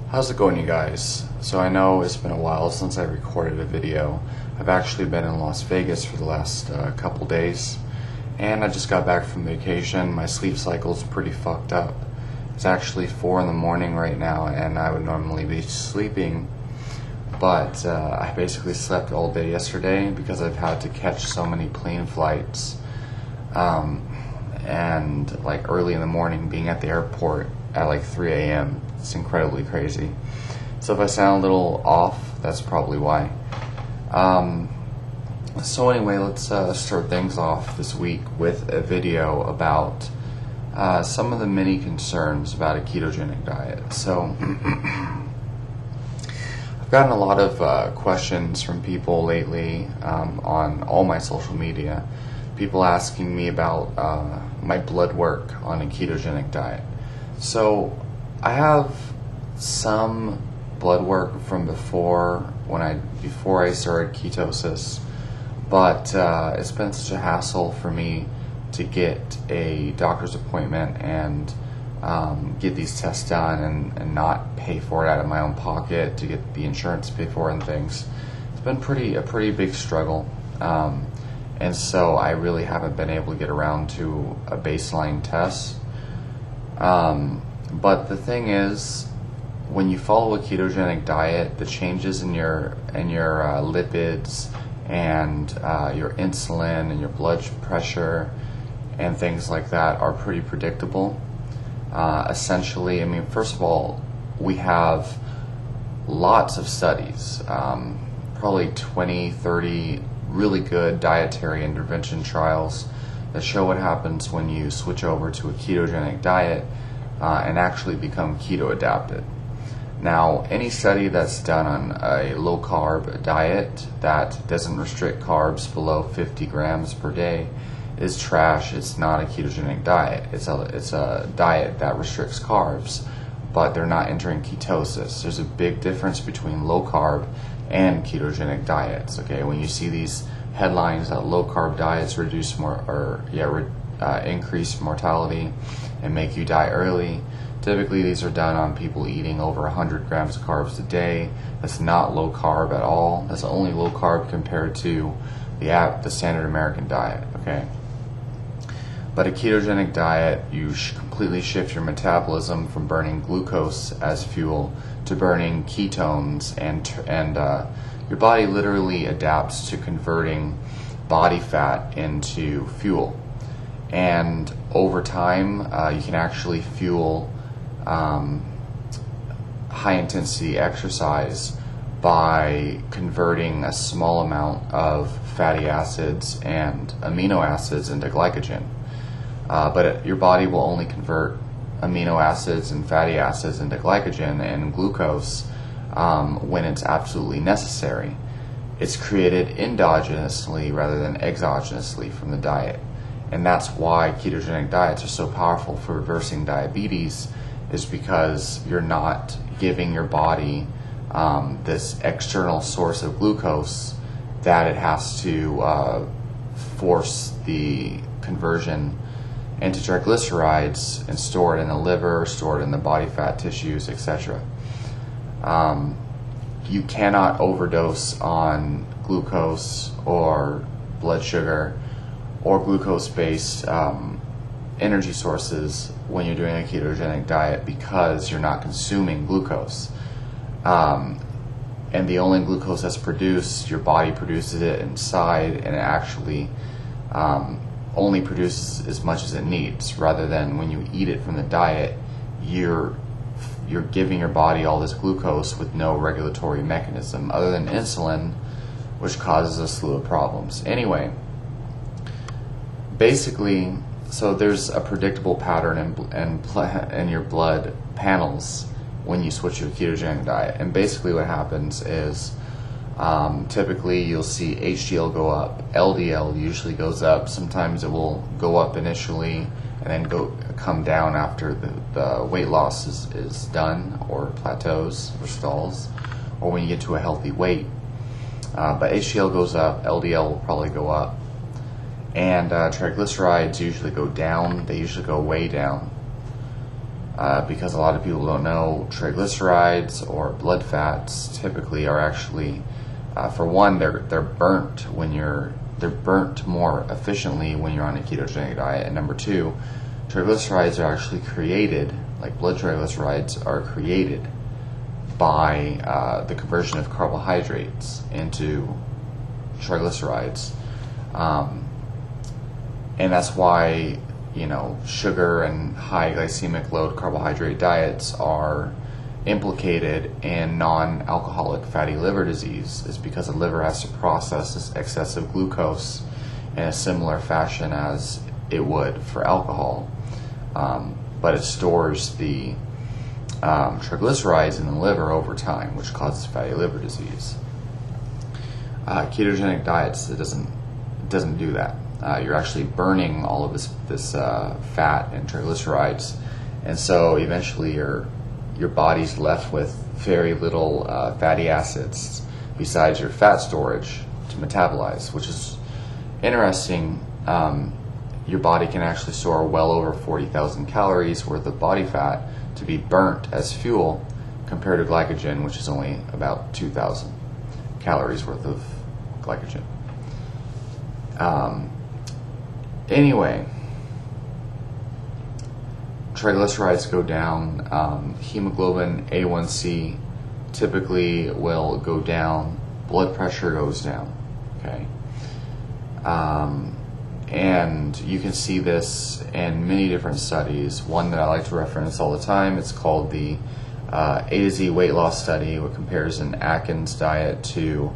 How's it going, you guys? So I know it's been a while since I recorded a video. I've actually been in Las Vegas for the last couple days, and I just got back from vacation. My sleep cycle's pretty fucked up. It's actually 4 in the morning right now, and I would normally be sleeping, but I basically slept all day yesterday because I've had to catch so many plane flights, and like early in the morning being at the airport at like 3 a.m. It's incredibly crazy. So if I sound a little off, that's probably why. So anyway, let's start things off this week with a video about some of the many concerns about a ketogenic diet. So I've gotten a lot of questions from people lately on all my social media. People asking me about my blood work on a ketogenic diet. So I have some blood work from before I started ketosis, but it's been such a hassle for me to get a doctor's appointment and get these tests done and not pay for it out of my own pocket, to get the insurance to pay for it and things. It's been a pretty big struggle, and so I really haven't been able to get around to a baseline test. But the thing is, when you follow a ketogenic diet, the changes in your lipids and your insulin and your blood pressure and things like that are pretty predictable. Essentially, I mean, first of all, we have lots of studies, probably 20, 30 really good dietary intervention trials that show what happens when you switch over to a ketogenic diet and actually become keto adapted. Now, any study that's done on a low carb diet that doesn't restrict carbs below 50 grams per day is trash. It's not a ketogenic diet. It's a diet that restricts carbs, but they're not entering ketosis. There's a big difference between low carb and ketogenic diets. Okay, when you see these headlines that low carb diets increase mortality and make you die early, typically these are done on people eating over 100 grams of carbs a day. That's not low carb at all. That's only low carb compared to the standard American diet. Okay, but a ketogenic diet, you completely shift your metabolism from burning glucose as fuel to burning ketones, and your body literally adapts to converting body fat into fuel. And over time, you can actually fuel high intensity exercise by converting a small amount of fatty acids and amino acids into glycogen. But your body will only convert amino acids and fatty acids into glycogen and glucose when it's absolutely necessary. It's created endogenously rather than exogenously from the diet. And that's why ketogenic diets are so powerful for reversing diabetes, is because you're not giving your body this external source of glucose that it has to force the conversion into triglycerides and store it in the liver, store it in the body fat tissues, etc. You cannot overdose on glucose or blood sugar or glucose-based energy sources when you're doing a ketogenic diet, because you're not consuming glucose. And the only glucose that's produced, your body produces it inside, and it actually only produces as much as it needs, rather than when you eat it from the diet, you're giving your body all this glucose with no regulatory mechanism other than insulin, which causes a slew of problems. Anyway, basically, so there's a predictable pattern in your blood panels when you switch to a ketogenic diet. And basically what happens is typically you'll see HDL go up, LDL usually goes up. Sometimes it will go up initially and then come down after the weight loss is done, or plateaus or stalls, or when you get to a healthy weight. But HDL goes up, LDL will probably go up, and triglycerides usually go down. They usually go way down. because a lot of people don't know, triglycerides or blood fats typically are actually, for one, they're burnt they're burnt more efficiently when you're on a ketogenic diet, and number two, triglycerides are actually created, like blood triglycerides are created by the conversion of carbohydrates into triglycerides, and that's why sugar and high glycemic load carbohydrate diets are implicated in non-alcoholic fatty liver disease, is because the liver has to process this excessive glucose in a similar fashion as it would for alcohol, but it stores the triglycerides in the liver over time, which causes fatty liver disease. Ketogenic diets, it doesn't do that. You're actually burning all of this fat and triglycerides, and so eventually your body's left with very little fatty acids besides your fat storage to metabolize, which is interesting. Your body can actually store well over 40,000 calories worth of body fat to be burnt as fuel, compared to glycogen, which is only about 2,000 calories worth of glycogen. Anyway, triglycerides go down, hemoglobin A1C typically will go down, blood pressure goes down, okay? And you can see this in many different studies. One that I like to reference all the time, it's called the A to Z weight loss study, which compares an Atkins diet to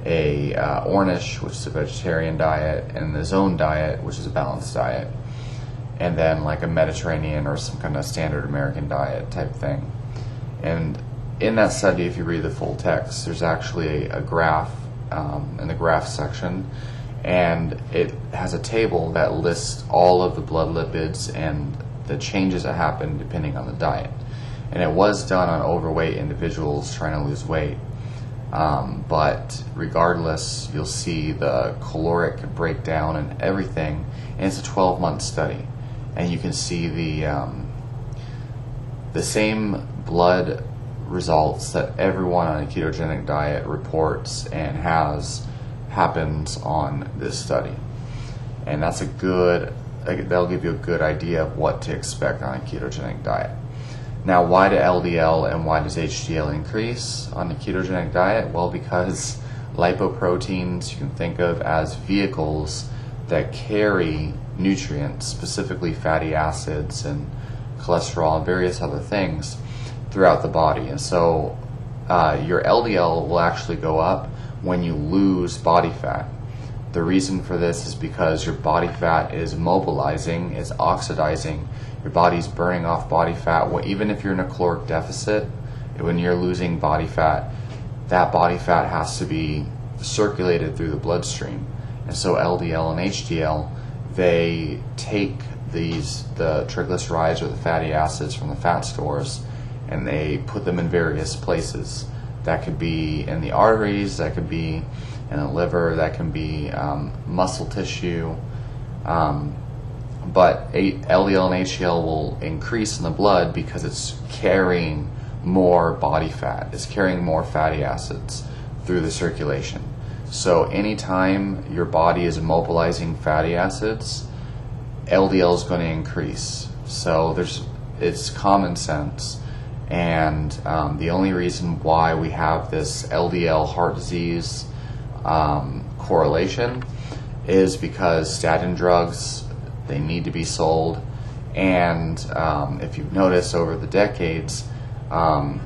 a Ornish, which is a vegetarian diet, and the Zone diet, which is a balanced diet, and then like a Mediterranean or some kind of standard American diet type thing. And in that study, if you read the full text, there's actually a graph in the graph section, and it has a table that lists all of the blood lipids and the changes that happen depending on the diet. And it was done on overweight individuals trying to lose weight. But regardless, you'll see the caloric breakdown and everything, and it's a 12-month study, and you can see the same blood results that everyone on a ketogenic diet reports and happens on this study, and that'll give you a good idea of what to expect on a ketogenic diet. Now, why do LDL and why does HDL increase on the ketogenic diet? Well, because lipoproteins you can think of as vehicles that carry nutrients, specifically fatty acids and cholesterol and various other things throughout the body. And so your LDL will actually go up when you lose body fat. The reason for this is because your body fat is mobilizing, it's oxidizing. Your body's burning off body fat. Even if you're in a caloric deficit, when you're losing body fat, that body fat has to be circulated through the bloodstream. And so LDL and HDL, they take the triglycerides or the fatty acids from the fat stores, and they put them in various places. That could be in the arteries, that could be in the liver, that can be muscle tissue. But LDL and HDL will increase in the blood because it's carrying more body fat. It's carrying more fatty acids through the circulation. So anytime your body is mobilizing fatty acids, LDL is going to increase. So it's common sense. And the only reason why we have this LDL heart disease correlation is because statin drugs, they need to be sold, and if you've noticed over the decades, high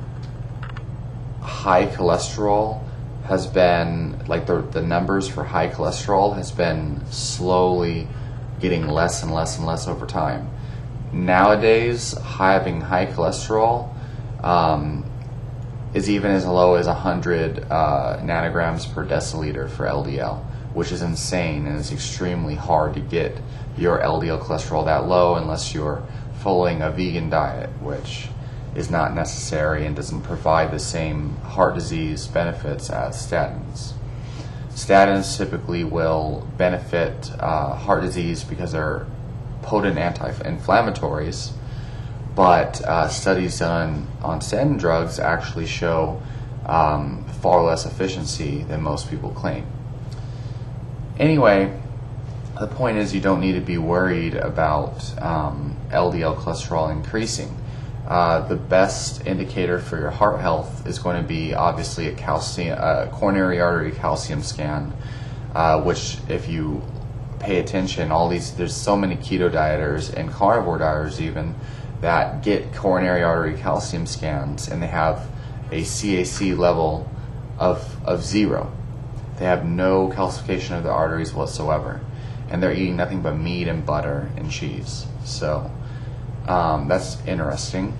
cholesterol has been, like the numbers for high cholesterol has been slowly getting less and less and less over time. Nowadays, having high cholesterol is even as low as 100 nanograms per deciliter for LDL, which is insane, and it's extremely hard to get your LDL cholesterol that low unless you're following a vegan diet, which is not necessary and doesn't provide the same heart disease benefits as statins. Statins typically will benefit heart disease because they're potent anti-inflammatories, but studies done on statin drugs actually show far less efficiency than most people claim. Anyway, the point is you don't need to be worried about LDL cholesterol increasing. The best indicator for your heart health is going to be obviously a coronary artery calcium scan, which if you pay attention, there's so many keto dieters and carnivore dieters even that get coronary artery calcium scans and they have a CAC level of 0. They have no calcification of the arteries whatsoever, and they're eating nothing but meat and butter and cheese. So that's interesting.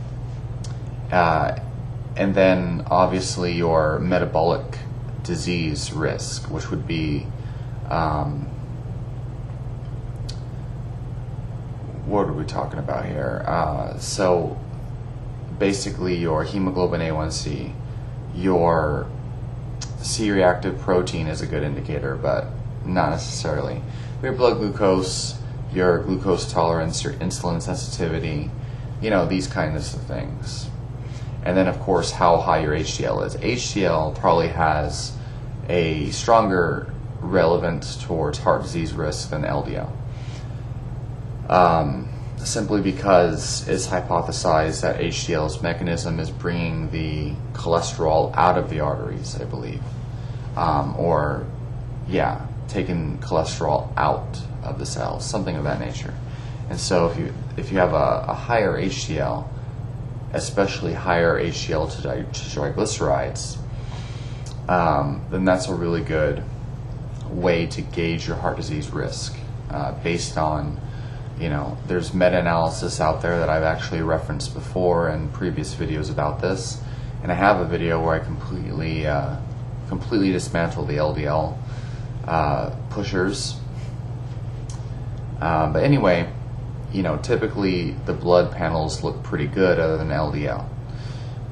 And then obviously your metabolic disease risk, which would be what are we talking about here? So basically your hemoglobin A1C, your C-reactive protein is a good indicator, but not necessarily. Your blood glucose, your glucose tolerance, your insulin sensitivity, these kinds of things. And then of course how high your HDL is. HDL probably has a stronger relevance towards heart disease risk than LDL. Simply because it's hypothesized that HDL's mechanism is bringing the cholesterol out of the arteries, I believe. Taking cholesterol out of the cells, something of that nature. And so if you have a higher HDL, especially higher HDL to triglycerides, then that's a really good way to gauge your heart disease risk based on, there's meta-analysis out there that I've actually referenced before in previous videos about this, and I have a video where I completely dismantle the LDL pushers. But anyway, typically the blood panels look pretty good other than LDL.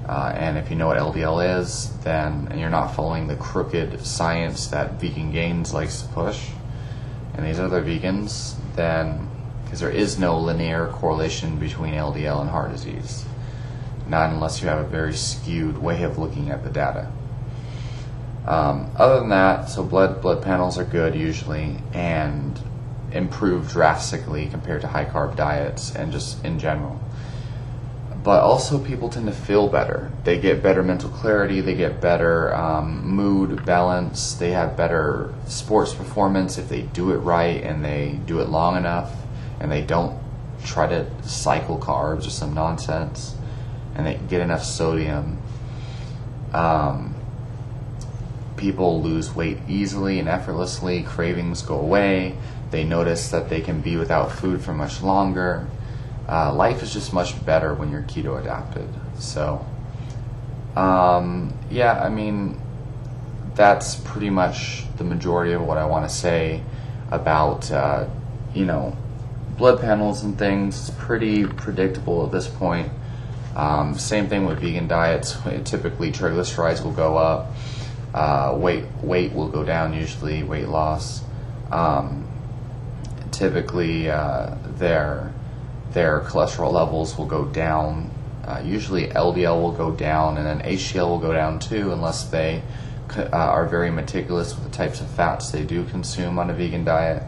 And if you know what LDL is, and you're not following the crooked science that Vegan Gains likes to push, and these other vegans, then, because there is no linear correlation between LDL and heart disease, not unless you have a very skewed way of looking at the data. Other than that, so blood panels are good usually, and improve drastically compared to high carb diets and just in general. But also people tend to feel better. They get better mental clarity, they get better mood balance, they have better sports performance if they do it right and they do it long enough and they don't try to cycle carbs or some nonsense, and they get enough sodium. People lose weight easily and effortlessly, cravings go away, they notice that they can be without food for much longer. Life is just much better when you're keto adapted. So, that's pretty much the majority of what I want to say about, blood panels and things. It's pretty predictable at this point. Same thing with vegan diets. Typically, triglycerides will go up. Weight will go down, usually weight loss. Typically, their cholesterol levels will go down. Usually LDL will go down, and then HDL will go down too, unless they are very meticulous with the types of fats they do consume on a vegan diet.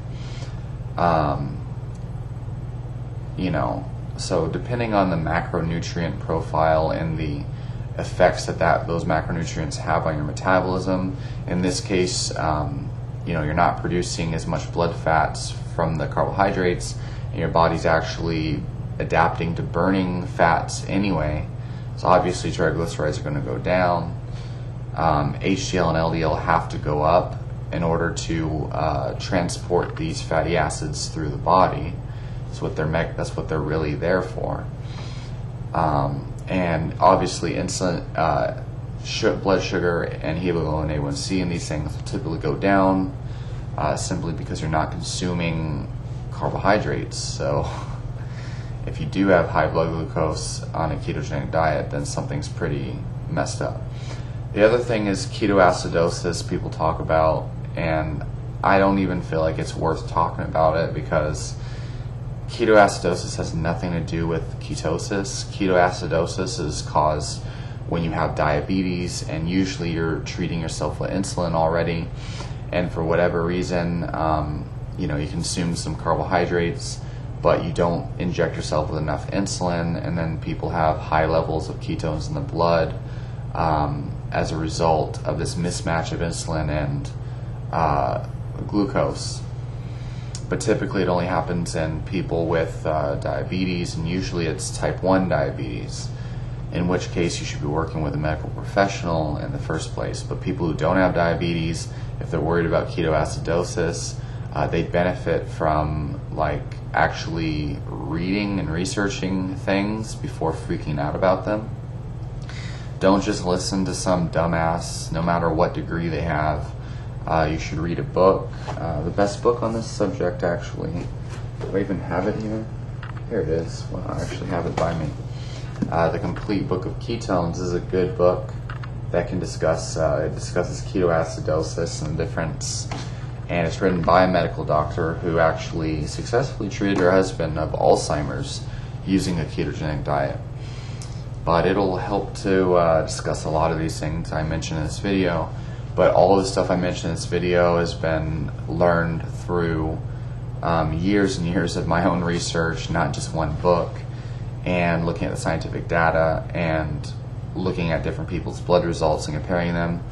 So depending on the macronutrient profile and the effects that those macronutrients have on your metabolism, in this case, you're not producing as much blood fats from the carbohydrates, and your body's actually adapting to burning fats anyway. So obviously triglycerides are going to go down. HDL and LDL have to go up in order to transport these fatty acids through the body. That's what they're really there for. And obviously insulin, blood sugar, and hemoglobin A1C, and these things will typically go down simply because you're not consuming carbohydrates. So if you do have high blood glucose on a ketogenic diet, then something's pretty messed up. The other thing is ketoacidosis people talk about, and I don't even feel like it's worth talking about it, because Ketoacidosis has nothing to do with ketosis. Ketoacidosis is caused when you have diabetes, and usually you're treating yourself with insulin already, and for whatever reason, you consume some carbohydrates, but you don't inject yourself with enough insulin, and then people have high levels of ketones in the blood as a result of this mismatch of insulin and glucose. But typically it only happens in people with diabetes, and usually it's type 1 diabetes, in which case you should be working with a medical professional in the first place. But people who don't have diabetes, if they're worried about ketoacidosis, they benefit from actually reading and researching things before freaking out about them. Don't just listen to some dumbass, no matter what degree they have. You should read a book. The best book on this subject, actually. Do I even have it here? Here it is. Well, I actually have it by me. The Complete Book of Ketones is a good book that can discuss, it discusses ketoacidosis and the difference. And it's written by a medical doctor who actually successfully treated her husband of Alzheimer's using a ketogenic diet. But it'll help to discuss a lot of these things I mentioned in this video. But all of the stuff I mentioned in this video has been learned through years and years of my own research, not just one book, and looking at the scientific data and looking at different people's blood results and comparing them.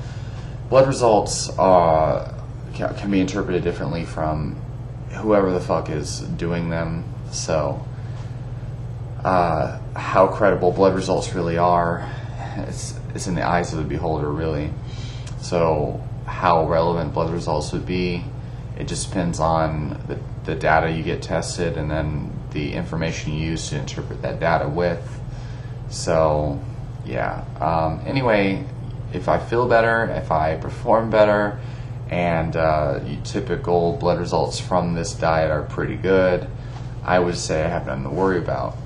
Blood results can be interpreted differently from whoever the fuck is doing them. So how credible blood results really are, it's in the eyes of the beholder, really. So how relevant blood results would be, it just depends on the data you get tested and then the information you use to interpret that data with. So yeah, anyway, if I feel better, if I perform better, and typical blood results from this diet are pretty good, I would say I have nothing to worry about.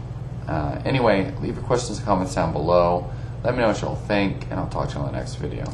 Anyway, leave your questions and comments down below. Let me know what y'all think, and I'll talk to you on the next video.